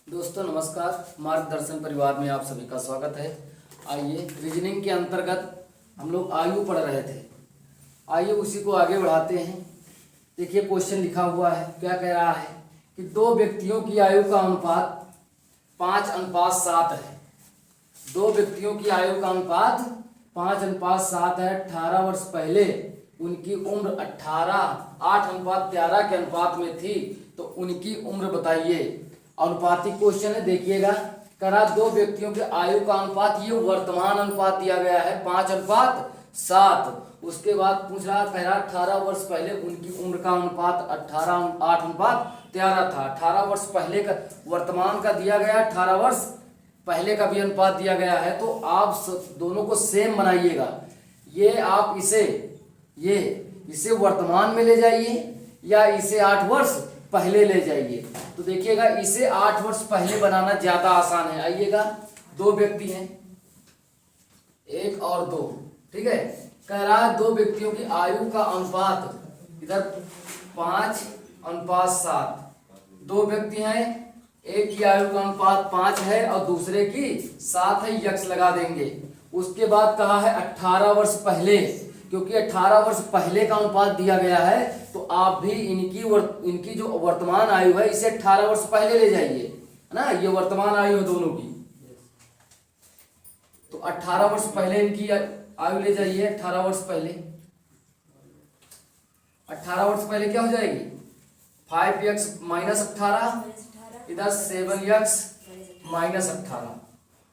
दोस्तों नमस्कार। मार्गदर्शन परिवार में आप सभी का स्वागत है। आइए रीजनिंग के अंतर्गत हम लोग आयु पढ़ रहे थे। आइए उसी को आगे बढ़ाते हैं। देखिए क्वेश्चन लिखा हुआ है, क्या कह रहा है कि दो व्यक्तियों की आयु का अनुपात 5:7 है। दो व्यक्तियों की आयु का अनुपात 5:7 है। 18 वर्ष पहले उनकी उम्र 8:13 के अनुपात में थी, तो उनकी उम्र बताइए। अनुपातिक क्वेश्चन है, देखिएगा। करा दो व्यक्तियों के आयु का अनुपात, ये वर्तमान अनुपात दिया गया है 5:7। उसके बाद पूछ रहा कह रहा 18 वर्ष पहले उनकी उम्र का अनुपात 8:13 था। 18 वर्ष पहले का वर्तमान का दिया गया, 18 वर्ष पहले का भी अनुपात दिया गया है। तो आप दोनों को सेम बनाइएगा। ये आप इसे वर्तमान में ले जाइए या इसे 8 वर्ष पहले ले जाइए। तो देखिएगा इसे 8 वर्ष पहले बनाना ज्यादा आसान है। आइएगा, दो व्यक्ति हैं, एक और दो, ठीक है। कह रहा है दो व्यक्तियों की आयु का अनुपात, इधर 5:7। दो व्यक्ति हैं, एक की आयु का अनुपात 5 है और दूसरे की 7 है, यक्स लगा देंगे। उसके बाद कहा है 18 वर्ष पहले, क्योंकि 18 वर्ष पहले का अनुपात दिया गया है, तो आप भी इनकी जो वर्तमान आयु है इसे 18 वर्ष पहले ले जाइए, है ना। ये वर्तमान आयु है दोनों की, तो 18 वर्ष पहले इनकी आयु ले जाइए। 18 वर्ष पहले, 18 वर्ष पहले क्या हो जाएगी? 5x - 18, इधर 7x - 18।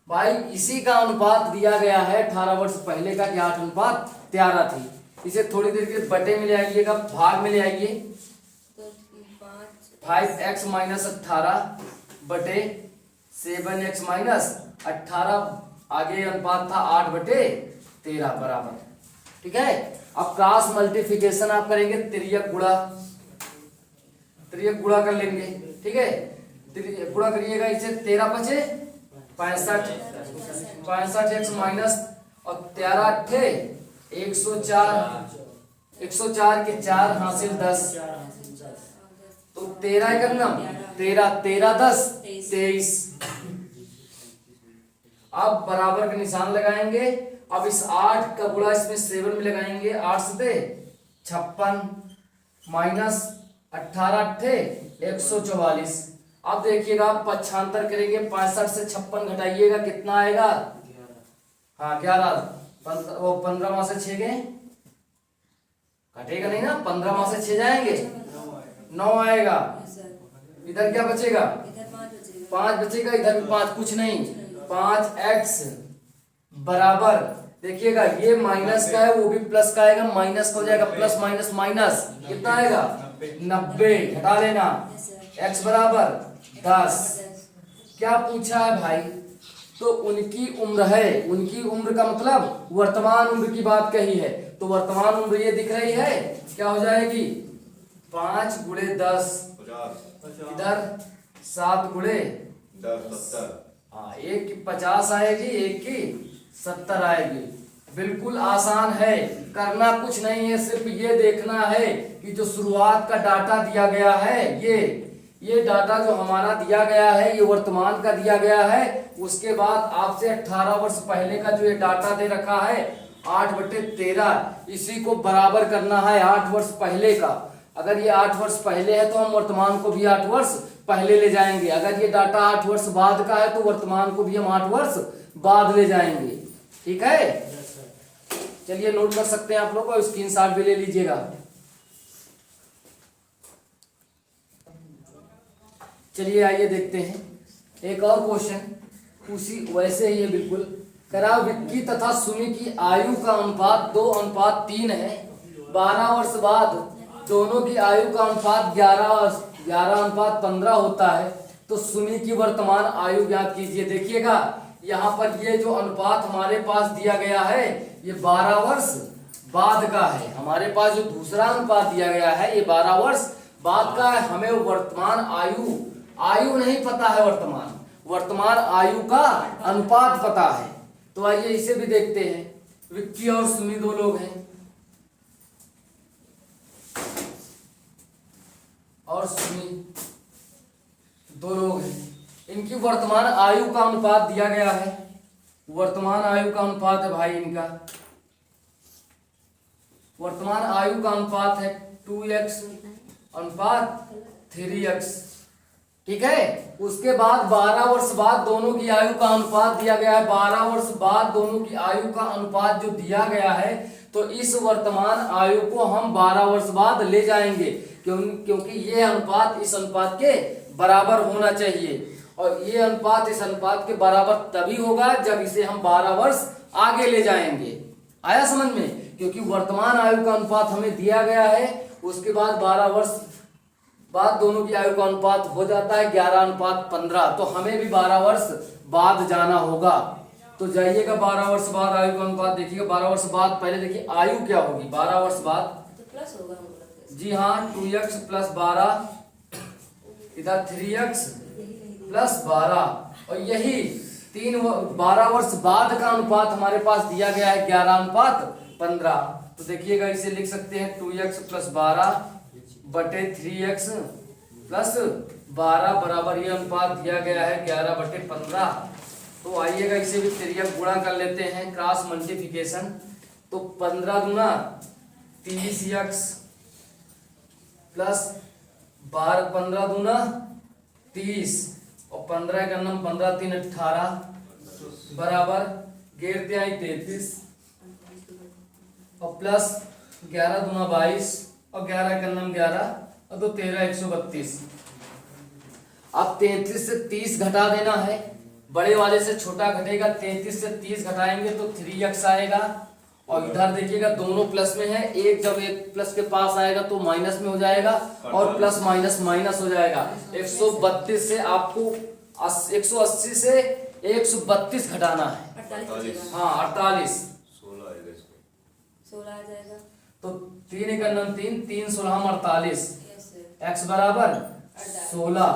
भाई इसी का अनुपात दिया गया है 18 वर्ष पहले का, 8:13 थी। इसे थोड़ी देर के बटे में ले आइएगा, भाग में ले आइए। 5x - 18 बटे 7x - 18, आगे अनुपात था 8/13 बराबर, ठीक है। अब क्रॉस मल्टीप्लिकेशन आप करेंगे, तिर्यक गुणा कर लेंगे, ठीक है। तिर्यक गुणा करिएगा, इसे 13×5 = 65, 65x माइनस और 13 8 104, 104 के 4 हासिल 10, तो 13 का नाम 13, 13 10 23। अब बराबर का निशान लगाएंगे। अब इस 8 का गुणा इसमें 7 में लगाएंगे, 8 से 56 माइनस 18 8 144। अब देखिएगा आप पक्षांतर करेंगे, 65 से 56 घटाइएगा, कितना आएगा? हाँ 11, 15 माह से 6 गए, घटेगा नहीं ना, 15 माह से 6 जाएंगे, 9 आएगा। इधर क्या बचेगा? 5 बचेगा, इधर भी 5, कुछ नहीं। 5x बराबर, देखिएगा ये माइनस का है, वो भी प्लस का आएगा, माइनस का हो जाएगा, प्लस माइनस माइनस, कितना आएगा? 90, घटा लेना। x बराबर 10। क्या पूछा है भाई? तो उनकी उम्र है, उनकी उम्र का मतलब वर्तमान उम्र की बात कही है, तो वर्तमान उम्र ये दिख रही है, क्या हो जाएगी? 5 × 10, इधर 7 × 10, हाँ, एक की 50 आएगी, एक की 70 आएगी। बिल्कुल आसान है, करना कुछ नहीं है, सिर्फ ये देखना है कि जो शुरुआत का डाटा दिया गया है, ये डाटा जो हमारा दिया गया है, ये वर्तमान का दिया गया है। उसके बाद आपसे 18 वर्ष पहले का जो ये डाटा दे रखा है 8/13, इसी को बराबर करना है 8 वर्ष पहले का। अगर ये 8 वर्ष पहले है तो हम वर्तमान को भी 8 वर्ष पहले ले जाएंगे। अगर ये डाटा 8 वर्ष बाद का है तो वर्तमान को भी हम 8 वर्ष बाद ले जाएंगे, ठीक है। चलिए नोट कर सकते हैं आप लोग, और स्क्रीनशॉट भी ले लीजिएगा। चलिए आइए देखते हैं एक और क्वेश्चन, उसी वैसे ही है बिल्कुल। करा विक्की तथा सुमी की आयु का अनुपात 2:3 है। 12 वर्ष बाद दोनों की आयु का अनुपात 11:15 होता है, तो सुमी की वर्तमान आयु ज्ञात कीजिए। देखिएगा यहाँ पर ये जो अनुपात हमारे पास दिया गया है, ये 12 वर्ष बाद का है। हमारे पास जो दूसरा अनुपात दिया गया है, ये 12 वर्ष बाद का है। हमें वर्तमान आयु नहीं पता है, वर्तमान आयु का अनुपात पता है। तो आइए इसे भी देखते हैं। विक्की और सुमी दो लोग हैं, और सुमी दो लोग हैं। इनकी वर्तमान आयु का अनुपात दिया गया है, वर्तमान आयु का अनुपात है भाई इनका, वर्तमान आयु का अनुपात है 2x अनुपात 3x, ठीक है। उसके बाद 12 वर्ष बाद दोनों की आयु का अनुपात दिया गया है, 12 वर्ष बाद दोनों की आयु का अनुपात जो दिया गया है, तो इस वर्तमान आयु को हम 12 वर्ष बाद ले जाएंगे, क्योंकि ये अनुपात इस अनुपात के बराबर होना चाहिए, और ये अनुपात इस अनुपात के बराबर तभी होगा जब इसे हम 12 वर्ष आगे ले जाएंगे। आया समझ में? क्योंकि वर्तमान आयु का अनुपात हमें दिया गया है, उसके बाद 12 वर्ष बाद दोनों की आयु का अनुपात हो जाता है 11:15, तो हमें भी 12 वर्ष बाद जाना होगा। तो जाइएगा 12 वर्ष बाद आयु का अनुपात देखिएगा। 12 वर्ष बाद पहले देखिए आयु क्या होगी, 12 वर्ष बाद तो प्लस होगा, जी हाँ 2x प्लस 12, इधर 3x प्लस 12, और यही 12 वर्ष बाद का अनुपात हमारे पास दिया गया है 11:15। तो देखिएगा इसे लिख सकते हैं 2x प्लस 12 बटे 3x प्लस 12 बराबर ये अनुपात दिया गया है 11/15। तो आइएगा इसे भी तिर्यक गुणा कर लेते हैं, क्रॉस मल्टीप्लिकेशन। तो 15 दूना 30x प्लस 12, 15 दूना 30 और 15 का नम 15 3 18 बराबर 11 33 और प्लस 11 दूना 22 और 11 का नम 11 और 2 13 132। अब 33 से 30 घटा देना है, बड़े वाले से छोटा घटेगा, 33 से 30 घटाएंगे तो 3x आएगा, और इधर देखिएगा दोनों प्लस में है, एक जब एक प्लस के पास आएगा तो माइनस में हो जाएगा, और प्लस माइनस माइनस हो जाएगा। 132 से आपको 180 से 132 घटाना है, 48 हाँ 48, 16 आ जाएगा। तो 3 का नम 3 3 16 48, x बराबर 16,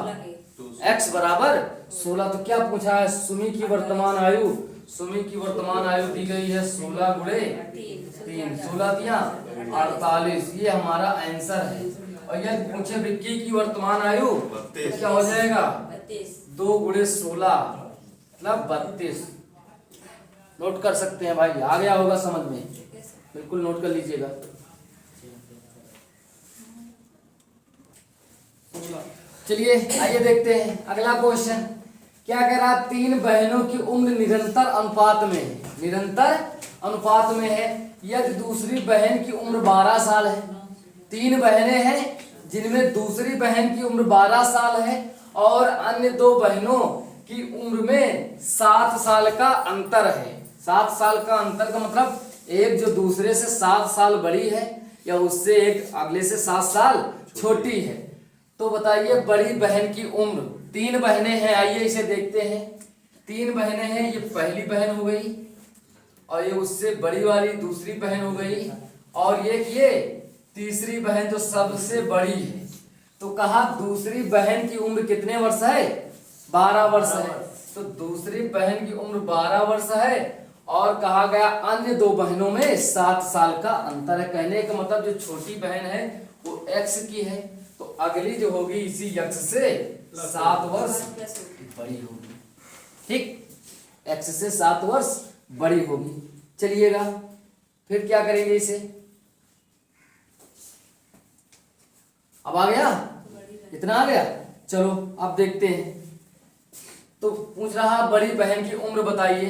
x बराबर 16। तो क्या पूछा है, सुमी की वर्तमान आयु, सुमी की वर्तमान आयु दी गई है 16 गुणे 3, 16 दिया 48, ये हमारा आंसर है। और यह पूछे विक्की की वर्तमान आयु तो क्या हो जाएगा, 2 गुणे 16 मतलब 32। नोट कर सकते हैं भाई, आ गया होगा समझ में, बिल्कुल नोट कर लीजिएगा। चलिए आइए देखते हैं अगला क्वेश्चन क्या कह रहा है। 3 बहनों की उम्र निरंतर अनुपात में है, निरंतर अनुपात में है, यदि दूसरी बहन की उम्र 12 साल है। 3 बहनें हैं जिनमें दूसरी बहन की उम्र 12 साल है और अन्य 2 बहनों की उम्र में 7 साल का अंतर है। 7 साल का अंतर का मतलब एक जो दूसरे से 7 साल बड़ी है या उससे एक अगले से 7 साल छोटी है। तो बताइए बड़ी बहन की उम्र, 3 बहनें हैं, आइए इसे देखते हैं। 3 बहनें हैं, ये पहली बहन हो गई और ये उससे बड़ी वाली दूसरी बहन हो गई, और ये तीसरी बहन जो सबसे बड़ी है। तो कहा दूसरी बहन की उम्र कितने वर्ष है, 12 वर्ष है। तो दूसरी बहन की उम्र 12 वर्ष है और कहा गया अन्य 2 बहनों में 7 साल का अंतर है। कहने का मतलब जो छोटी बहन है वो x की है, तो अगली जो होगी इसी x से 7 वर्ष बड़ी होगी, ठीक, x से 7 वर्ष बड़ी होगी। चलिएगा फिर क्या करेंगे इसे, अब आ गया, इतना आ गया। चलो अब देखते हैं। तो पूछ रहा बड़ी बहन की उम्र बताइए,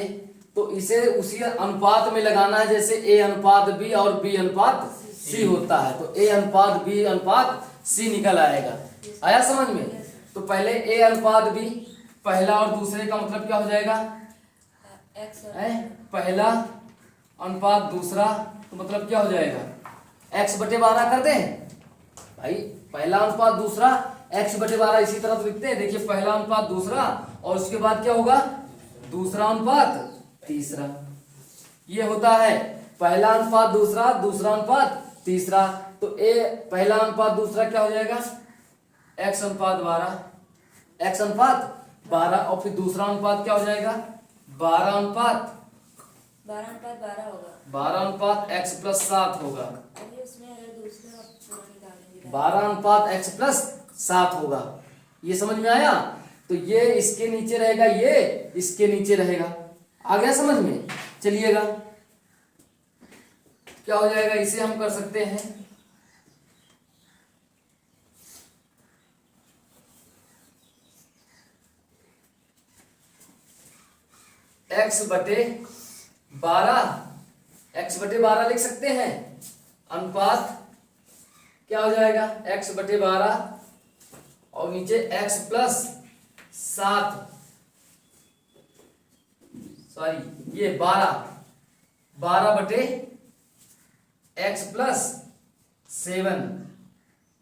तो इसे उसी अनुपात में लगाना है जैसे a अनुपात b और b अनुपात c होता है। तो a अनुपात b अनुपात c निकल आएगा। आया समझ में? तो पहले a अनुपात b, पहला और दूसरे का मतलब क्या हो जाएगा, पहला अनुपात दूसरा, तो मतलब क्या हो जाएगा, x/12 कर दें भाई। पहला अनुपात दूसरा x/12 इसी तरह तो लिखते हैं। देखिए पहला अनुपात दूसरा और उसके बाद क्या होगा, दूसरा अनुपात तीसरा। ये होता है पहला अनुपात दूसरा, दूसरा अनुपात तीसरा। तो a पहला अनुपात दूसरा क्या हो जाएगा, x अनुपात 12, x अनुपात 12, और फिर दूसरा अनुपात क्या हो जाएगा, 12 अनुपात 12 होगा, 12 अनुपात x प्लस 7 होगा, अरे उसमें अगर दूसरा ऑप्शन डालेंगे 12 अनुपात x प्लस 7 होगा। ये समझ में आया। तो ये इसके नीचे रहेगा, ये इसके नीचे रहेगा। आ गया समझ में? चलिएगा क्या हो जाएगा, इसे हम कर सकते हैं x/12 लिख सकते हैं। अनुपात क्या हो जाएगा, x/12 और नीचे x+7, सॉरी ये 12/x+7।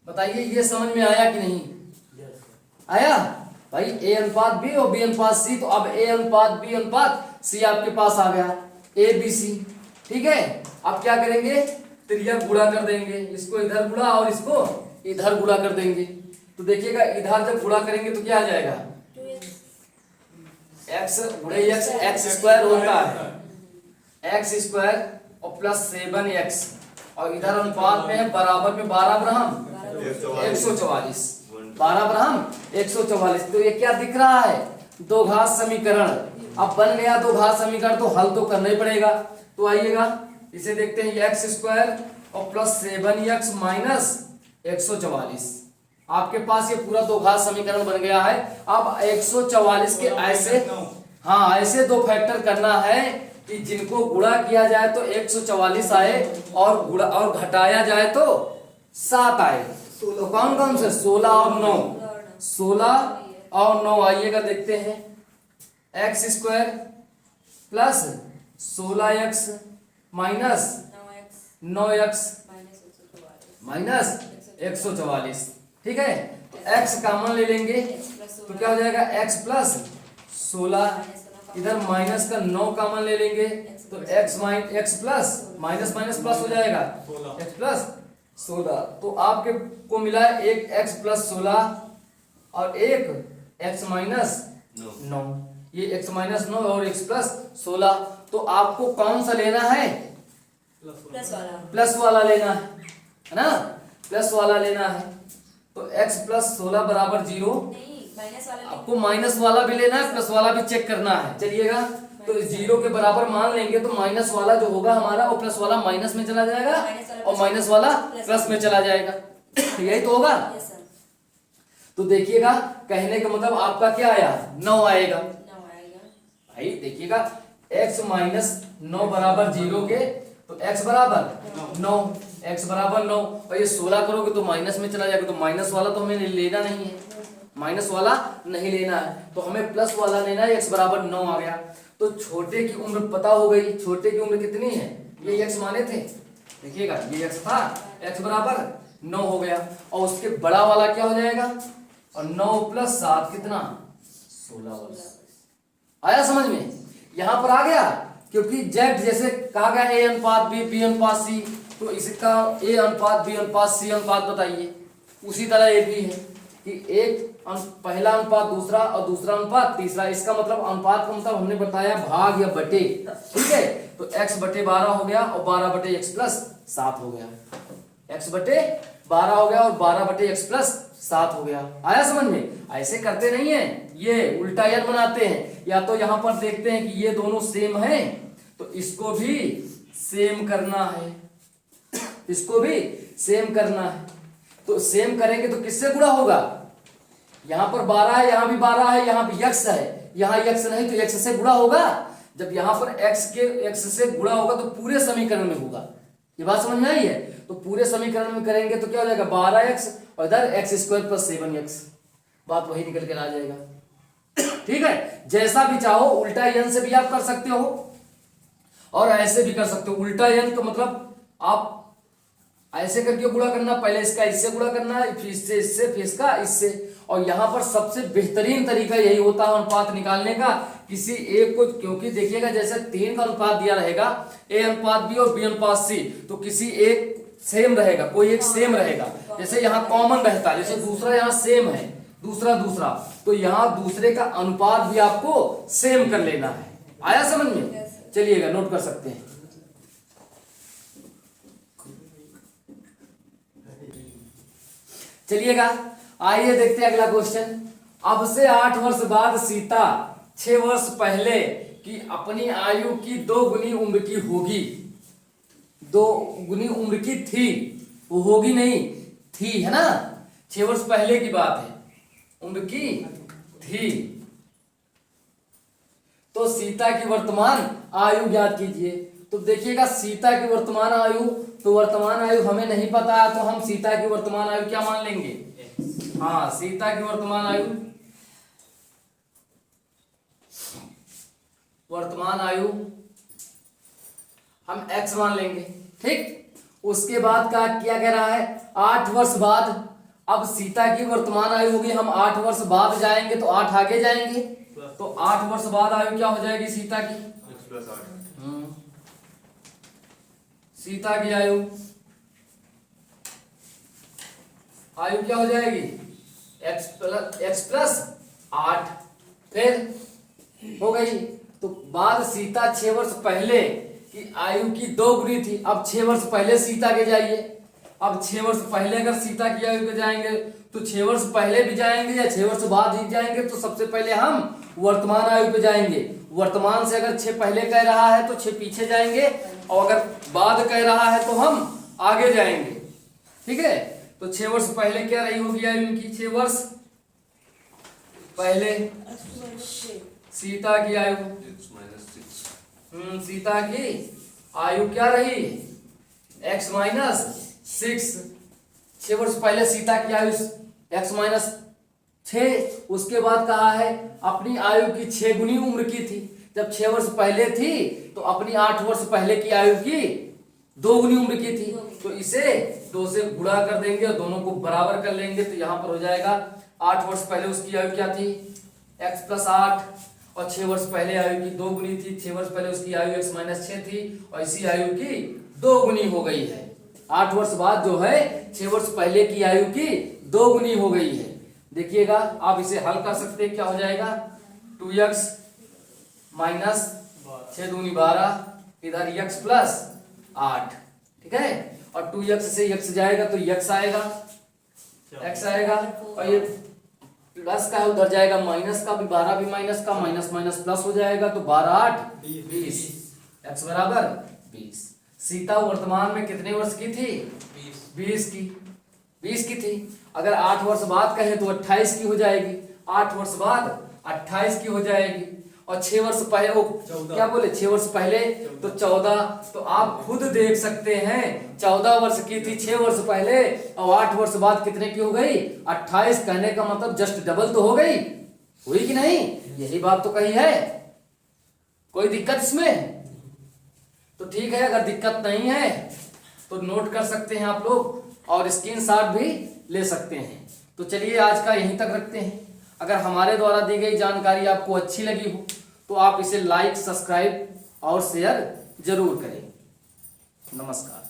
बताइए ये समझ में आया कि नहीं? आया भाई। a अनुपात b और b अनुपात c, तो अब a अनुपात b अनुपात c आपके पास आ गया, ABC। ठीक है, अब क्या करेंगे, त्रिज्या गुणा कर देंगे, इसको इधर गुणा और इसको इधर गुणा कर देंगे। तो देखिएगा इधर जब गुणा करेंगे तो क्या आ जाएगा, 2x x गुणे x² होता है, x² और +7x, और इधर अनुपात में है बराबर में 12/144, 12/144। तो ये क्या दिख रहा है, दो घात समीकरण। अब बन गया दो घात समीकरण, तो हल तो करना ही पड़ेगा। तो आइएगा इसे देखते हैं, x² और +7x - 144। आपके पास ये पूरा दो घात समीकरण बन गया है। अब 144 के ऐसे, हाँ ऐसे दो फैक्टर करना है कि जिनको गुणा किया जाए तो 144 आए और गुणा और घटाया जाए तो 7 आए। तो कौन कौन से, 16 और 9, 16 और 9। आइएगा देखते हैं, x² plus 16x minus 9x minus 144। ठीक है, तो x कॉमन ले लेंगे तो क्या हो जाएगा, x+16, इधर माइनस का 9 कॉमन ले लेंगे तो x plus minus minus plus हो जाएगा, x+16। तो आपके को मिला एक x+16 और एक x-9। ये x-9 और x+16। तो आपको कौन सा लेना है, प्लस वाला लेना है ना, प्लस वाला लेना है। तो x+16 बराबर 0। नहीं, माइनस वाला आपको माइनस वाला भी लेना है, प्लस वाला भी चेक करना है। चलिएगा, तो 0 के बराबर मान लेंगे तो माइनस वाला जो होगा हमारा, वो प्लस वाला माइनस में चला जाएगा और माइनस वाला प्लस में चला जाएगा। यही तो होगा। यस सर, तो देखिएगा, कहने का मतलब आपका क्या आया, 9 आएगा। 9 आएगा। भाई देखिएगा, x-9 बराबर 0 के, तो x बराबर 9, x बराबर 9, और ये 16 करोगे तो माइनस में चला जाएगा। तो माइनस वाला तो हमें लेना नहीं है, माइनस वाला नहीं लेना है, तो हमें प्लस वाला लेना है। x बराबर 9 आ गया। तो छोटे की उम्र पता हो गई, छोटे की उम्र कितनी है, ये x माने थे। देखिएगा ये x था, x बराबर 9 हो गया। और उसके बड़ा वाला क्या हो जाएगा, और 9 + 7 कितना, 16 वर्ष। आया समझ में, यहां पर आ गया। क्योंकि z जैसे कहा गया a अनुपात b, b अनुपात c, तो इसका a अनुपात b अनुपात c अनुपात बताइए। उसी तरह ये भी है कि एक पहला अनुपात दूसरा और दूसरा अनुपात तीसरा। इसका मतलब अनुपात का मतलब हमने बताया भाग या बटे। ठीक है, तो x/12 हो गया और 12/x+7 हो गया, x/12 हो गया और 12/x+7 हो गया। आया समझ में? ऐसे करते नहीं है, ये उल्टा n बनाते हैं। या तो यहां पर देखते हैं कि ये दोनों सेम हैं, तो इसको भी सेम करना है, इसको भी सेम करना है। तो सेम करेंगे तो किससे गुणा होगा, यहां पर 12 है, यहां भी 12 है, यहां भी x है, यहां x नहीं तो x से गुणा होगा। जब यहां पर x से गुणा होगा तो पूरे समीकरण में होगा। ये बात समझ में आई है? तो पूरे समीकरण में करेंगे तो क्या हो जाएगा, 12x और इधर x² + 7x। बात वही निकल कर आ जाएगा। ठीक है, जैसा भी चाहो, उल्टा n से भी आप कर सकते हो और ऐसे भी कर सकते हो। उल्टा n का मतलब आप ऐसे करके गुणा करना, पहले इसका इससे गुणा करना, फिर इससे, फिर इसका इससे। और यहाँ पर सबसे बेहतरीन तरीका यही होता है अनुपात निकालने का, किसी एक को। क्योंकि देखिएगा, जैसे 3 का अनुपात दिया रहेगा, a अनुपात b और b अनुपात c, तो किसी एक सेम रहेगा, कोई एक सेम रहेगा। जैसे यहाँ कॉमन रहता है, जैसे दूसरा यहाँ सेम है, दूसरा, तो यहाँ दूसरे का अनुपात भी आपको सेम कर लेना है। आया समझ में? चलिएगा, नोट कर सकते हैं। चलिएगा, आइए देखते हैं अगला क्वेश्चन। अब से 8 वर्ष बाद सीता 6 वर्ष पहले की अपनी आयु की 2 गुनी उम्र की होगी। 2 गुनी उम्र की थी, वो होगी नहीं, थी, है ना। 6 वर्ष पहले की बात है, उम्र की थी। तो सीता की वर्तमान आयु ज्ञात कीजिए। तो देखिएगा सीता की वर्तमान आयु, तो वर्तमान आयु हमें नहीं पता है, तो हम सीता की वर्तमान आयु क्या मान लेंगे? हाँ, सीता की वर्तमान आयु, वर्तमान आयु हम x मान लेंगे, ठीक। उसके बाद का क्या कह रहा है? 8 वर्ष बाद, अब सीता की वर्तमान आयु होगी, हम 8 वर्ष बाद जाएंगे तो 8 आगे जाएंगे, तो 8 वर्ष बाद आयु क्या हो जाएगी सीता की? सीता की आयु क्या हो जाएगी? x प्लस 8, फिर हो गई। तो बाद सीता 6 वर्ष पहले की आयु की 2 गुनी थी। अब 6 वर्ष पहले सीता के जाइए। अब 6 वर्ष पहले अगर सीता की आयु के जाएंगे तो 6 वर्ष पहले भी जाएंगे या 6 वर्ष बाद ही जाएंगे, तो सबसे पहले हम वर्तमान आयु पे जाएंगे। वर्तमान से अगर 6 पहले कह रहा है तो 6 पीछे जाएंगे, और अगर बाद कह रहा है तो हम आगे जाएंगे, ठीक है। तो 6 वर्ष पहले क्या रही होगी आयु इनकी? 6 वर्ष पहले सीता की आयु, सीता की आयु क्या रही? x minus 6। 6 वर्ष पहले सीता की आयु x माइनस 6। उसके बाद कहा है अपनी आयु की 6 गुनी उम्र की थी। जब 6 वर्ष पहले थी तो अपनी 8 वर्ष पहले की आयु की 2 गुनी उम्र की थी, तो इसे 2 से गुणा कर देंगे और दोनों को बराबर कर लेंगे। तो यहाँ पर हो जाएगा 8 वर्ष पहले उसकी आयु क्या थी? x प्लस 8, और 6 वर्ष पहले आयु की 2 गुनी थी। 6 वर्ष पहले उसकी आयु x माइनस 6 थी, और इसी आयु की 2 गुनी हो गई है। 8 वर्ष बाद जो है 6 वर्ष पहले की आयु की 2 गुनी हो गई है। देखिएगा आप इसे हल कर सकते हैं, क्या हो जाएगा? 2x माइनस 6 दूनी 12, इधर x प्लस 8, ठीक है। और 2x से x जाएगा तो x आएगा, और ये प्लस का उधर जाएगा माइनस का, भी 12 भी माइनस का, माइनस माइनस प्लस हो जाएगा, तो 12 8 20, x बराबर 20। सीता वर्तमान में कितने वर्ष की थी? 20 की थी। अगर 8 वर्ष बाद कहे तो 28 की हो जाएगी, 8 वर्ष बाद 28 की हो जाएगी, और 6 वर्ष पहले वो क्या बोले? 6 वर्ष पहले तो 14। तो आप खुद देख सकते हैं 14 वर्ष की थी 6 वर्ष पहले, और 8 वर्ष बाद कितने की हो गई? 28। कहने का मतलब जस्ट डबल तो हो गई, हुई कि नहीं? यही बात तो कही है। कोई दिक्कत इसमें? तो ठीक है, अगर दिक्कत नहीं है तो नोट कर सकते हैं आप लोग, और स्क्रीनशॉट भी ले सकते हैं। तो चलिए आज का यहीं तक रखते हैं। अगर हमारे द्वारा दी गई जानकारी आपको अच्छी लगी हो तो आप इसे लाइक, सब्सक्राइब और शेयर जरूर करें। नमस्कार।